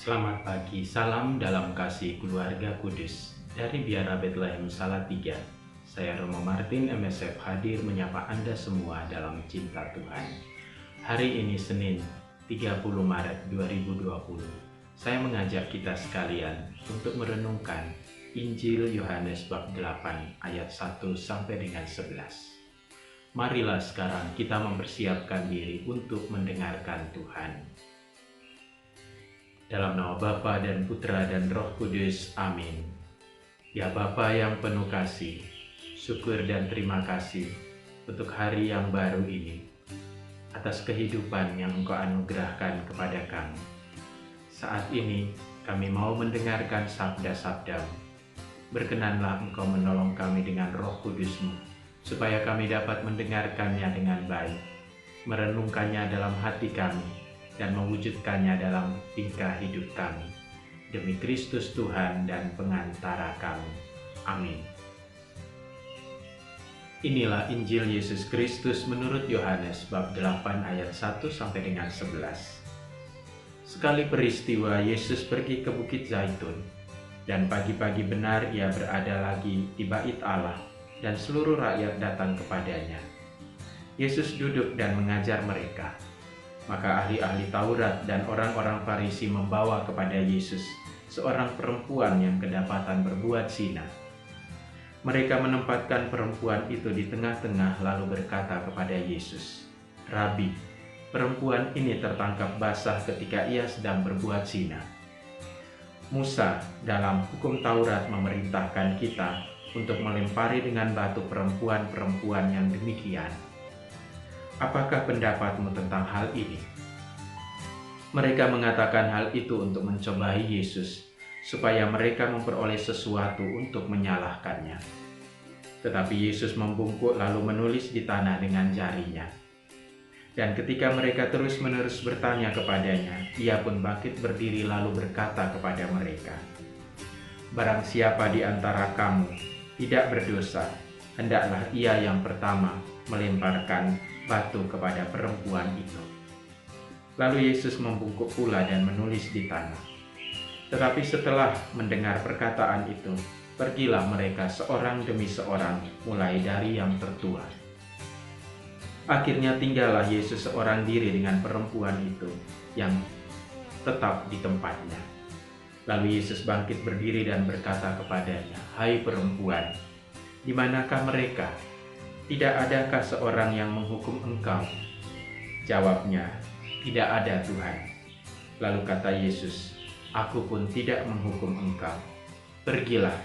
Selamat pagi, salam dalam kasih keluarga kudus. Dari Biara Bethlehem Salatiga, saya Romo Martin MSF hadir menyapa Anda semua dalam cinta Tuhan. Hari ini Senin, 30 Maret 2020. Saya mengajak kita sekalian untuk merenungkan Injil Yohanes bab 8 ayat 1 sampai dengan 11. Marilah sekarang kita mempersiapkan diri untuk mendengarkan Tuhan. Dalam nama Bapa dan Putra dan Roh Kudus, amin. Ya Bapa yang penuh kasih, syukur dan terima kasih untuk hari yang baru ini, atas kehidupan yang Engkau anugerahkan kepada kami. Saat ini kami mau mendengarkan sabda-sabda-Mu. Berkenanlah Engkau menolong kami dengan Roh Kudus-Mu, supaya kami dapat mendengarkannya dengan baik, merenungkannya dalam hati kami, dan mewujudkannya dalam tingkah hidup kami. Demi Kristus Tuhan dan pengantara kami. Amin. Inilah Injil Yesus Kristus menurut Yohanes bab 8 ayat 1 sampai dengan 11. Sekali peristiwa Yesus pergi ke Bukit Zaitun, dan pagi-pagi benar ia berada lagi di Bait Allah, dan seluruh rakyat datang kepadanya. Yesus duduk dan mengajar mereka. Maka ahli-ahli Taurat dan orang-orang Farisi membawa kepada Yesus seorang perempuan yang kedapatan berbuat zina. Mereka menempatkan perempuan itu di tengah-tengah lalu berkata kepada Yesus, "Rabi, perempuan ini tertangkap basah ketika ia sedang berbuat zina. Musa dalam hukum Taurat memerintahkan kita untuk melempari dengan batu perempuan-perempuan yang demikian. Apakah pendapatmu tentang hal ini?" Mereka mengatakan hal itu untuk mencobai Yesus, supaya mereka memperoleh sesuatu untuk menyalahkannya. Tetapi Yesus membungkuk lalu menulis di tanah dengan jarinya. Dan ketika mereka terus-menerus bertanya kepadanya, ia pun bangkit berdiri lalu berkata kepada mereka, "Barang siapa di antara kamu tidak berdosa, hendaklah ia yang pertama melemparkan batu kepada perempuan itu." Lalu Yesus membungkuk pula dan menulis di tanah. Tetapi setelah mendengar perkataan itu, pergilah mereka seorang demi seorang, mulai dari yang tertua. Akhirnya tinggallah Yesus seorang diri dengan perempuan itu yang tetap di tempatnya. Lalu Yesus bangkit berdiri dan berkata kepadanya, "Hai perempuan, di manakah mereka? Tidak adakah seorang yang menghukum engkau?" Jawabnya, "Tidak ada, Tuhan." Lalu kata Yesus, "Aku pun tidak menghukum engkau. Pergilah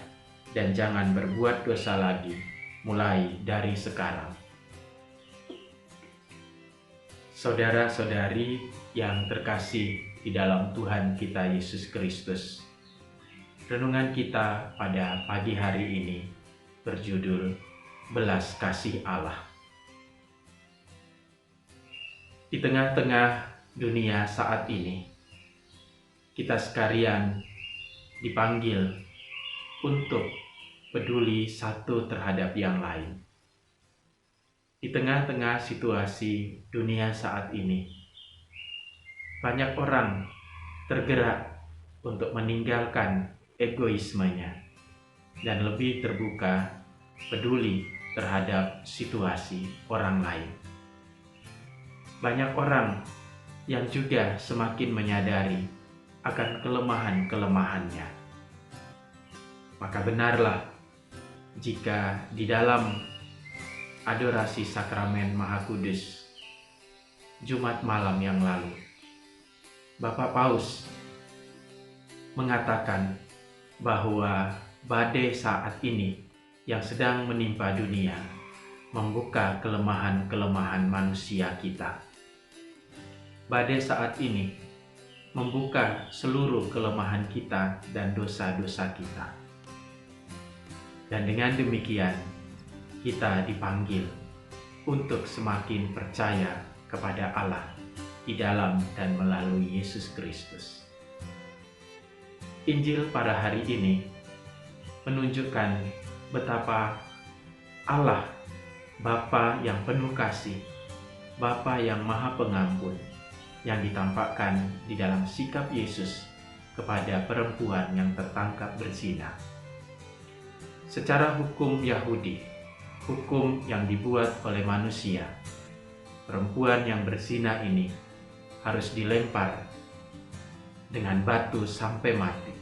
dan jangan berbuat dosa lagi, mulai dari sekarang." Saudara-saudari yang terkasih di dalam Tuhan kita Yesus Kristus, renungan kita pada pagi hari ini berjudul Belas Kasih Allah. Di tengah-tengah dunia saat ini, kita sekalian dipanggil untuk peduli satu terhadap yang lain. Di tengah-tengah situasi dunia saat ini, banyak orang tergerak untuk meninggalkan egoismenya dan lebih terbuka, peduli terhadap situasi orang lain. Banyak orang yang juga semakin menyadari akan kelemahan-kelemahannya. Maka benarlah jika di dalam adorasi sakramen Maha Kudus Jumat malam yang lalu, Bapak Paus mengatakan bahwa badai saat ini yang sedang menimpa dunia membuka kelemahan-kelemahan manusia kita. Badai saat ini membuka seluruh kelemahan kita dan dosa-dosa kita. Dan dengan demikian, kita dipanggil untuk semakin percaya kepada Allah di dalam dan melalui Yesus Kristus. Injil pada hari ini menunjukkan betapa Allah, Bapa yang penuh kasih, Bapa yang Maha Pengampun, yang ditampakkan di dalam sikap Yesus kepada perempuan yang tertangkap berzina. Secara hukum Yahudi, hukum yang dibuat oleh manusia, perempuan yang berzina ini harus dilempar dengan batu sampai mati.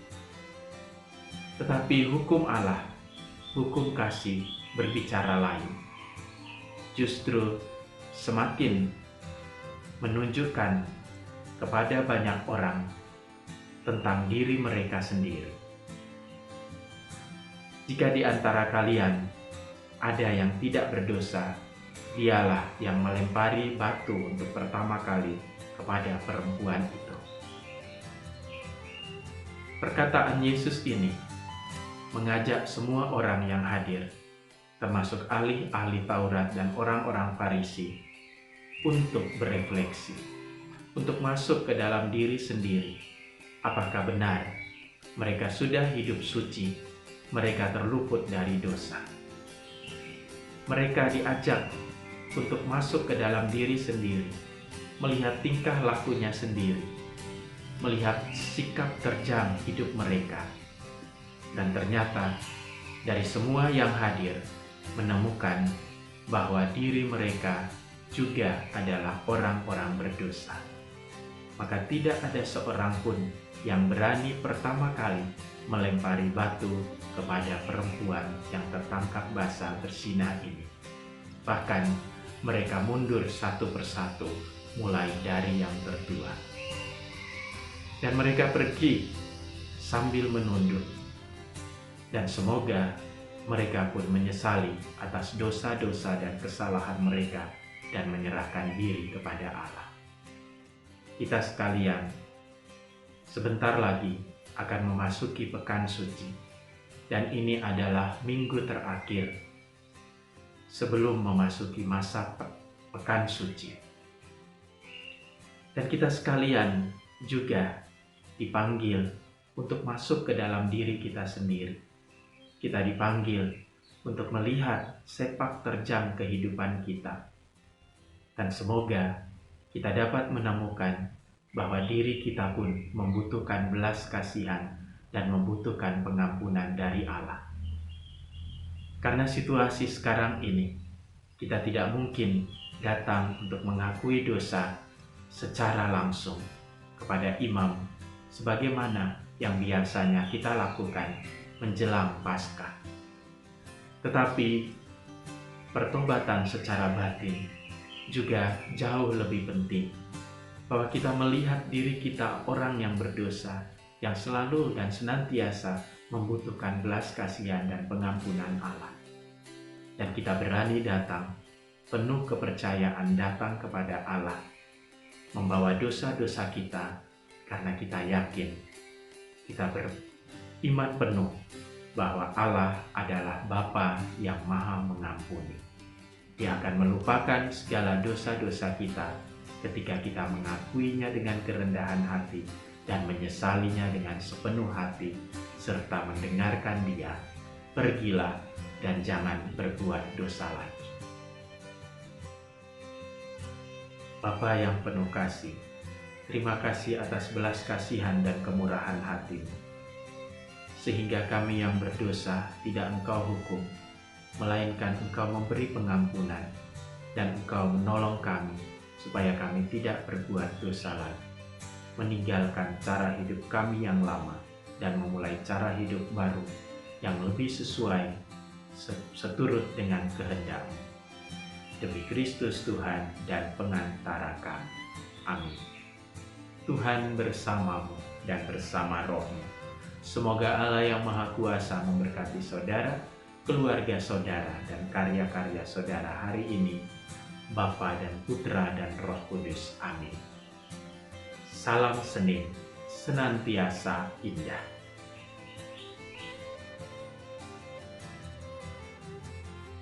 Tetapi hukum Allah, hukum kasih berbicara lain. Justru semakin menunjukkan kepada banyak orang tentang diri mereka sendiri. Jika di antara kalian ada yang tidak berdosa, dialah yang melempari batu untuk pertama kali kepada perempuan itu. Perkataan Yesus ini mengajak semua orang yang hadir, termasuk ahli-ahli Taurat dan orang-orang Farisi, untuk berefleksi, untuk masuk ke dalam diri sendiri. Apakah benar mereka sudah hidup suci, mereka terluput dari dosa? Mereka diajak untuk masuk ke dalam diri sendiri, melihat tingkah lakunya sendiri, melihat sikap terjang hidup mereka. Dan ternyata dari semua yang hadir menemukan bahwa diri mereka juga adalah orang-orang berdosa. Maka tidak ada seorang pun yang berani pertama kali melempari batu kepada perempuan yang tertangkap basah berzina ini. Bahkan mereka mundur satu persatu mulai dari yang tertua. Dan mereka pergi sambil menunduk. Dan semoga mereka pun menyesali atas dosa-dosa dan kesalahan mereka dan menyerahkan diri kepada Allah. Kita sekalian, sebentar lagi akan memasuki pekan suci, dan ini adalah minggu terakhir sebelum memasuki masa pekan suci. Dan kita sekalian juga dipanggil untuk masuk ke dalam diri kita sendiri. Kita dipanggil untuk melihat sepak terjang kehidupan kita. Dan semoga kita dapat menemukan bahwa diri kita pun membutuhkan belas kasihan dan membutuhkan pengampunan dari Allah. Karena situasi sekarang ini, kita tidak mungkin datang untuk mengakui dosa secara langsung kepada imam sebagaimana yang biasanya kita lakukan menjelang Paskah. Tetapi pertobatan secara batin juga jauh lebih penting, bahwa kita melihat diri kita orang yang berdosa, yang selalu dan senantiasa membutuhkan belas kasihan dan pengampunan Allah. Dan kita berani datang, penuh kepercayaan datang kepada Allah, membawa dosa-dosa kita, karena kita yakin, kita beriman penuh bahwa Allah adalah Bapa yang Maha Mengampuni. Dia akan melupakan segala dosa-dosa kita ketika kita mengakuinya dengan kerendahan hati dan menyesalinya dengan sepenuh hati, serta mendengarkan Dia, "Pergilah dan jangan berbuat dosa lagi." Bapa yang penuh kasih, terima kasih atas belas kasihan dan kemurahan hati-Mu, sehingga kami yang berdosa tidak Engkau hukum, melainkan Engkau memberi pengampunan, dan Engkau menolong kami supaya kami tidak berbuat dosa lagi, meninggalkan cara hidup kami yang lama dan memulai cara hidup baru yang lebih sesuai seturut dengan kehendak-Mu. Demi Kristus Tuhan dan pengantara kami. Amin. Tuhan bersamamu dan bersama roh-Mu. Semoga Allah yang Maha Kuasa memberkati saudara, keluarga saudara, dan karya-karya saudara hari ini, Bapa dan Putra dan Roh Kudus. Amin. Salam Senin, senantiasa indah.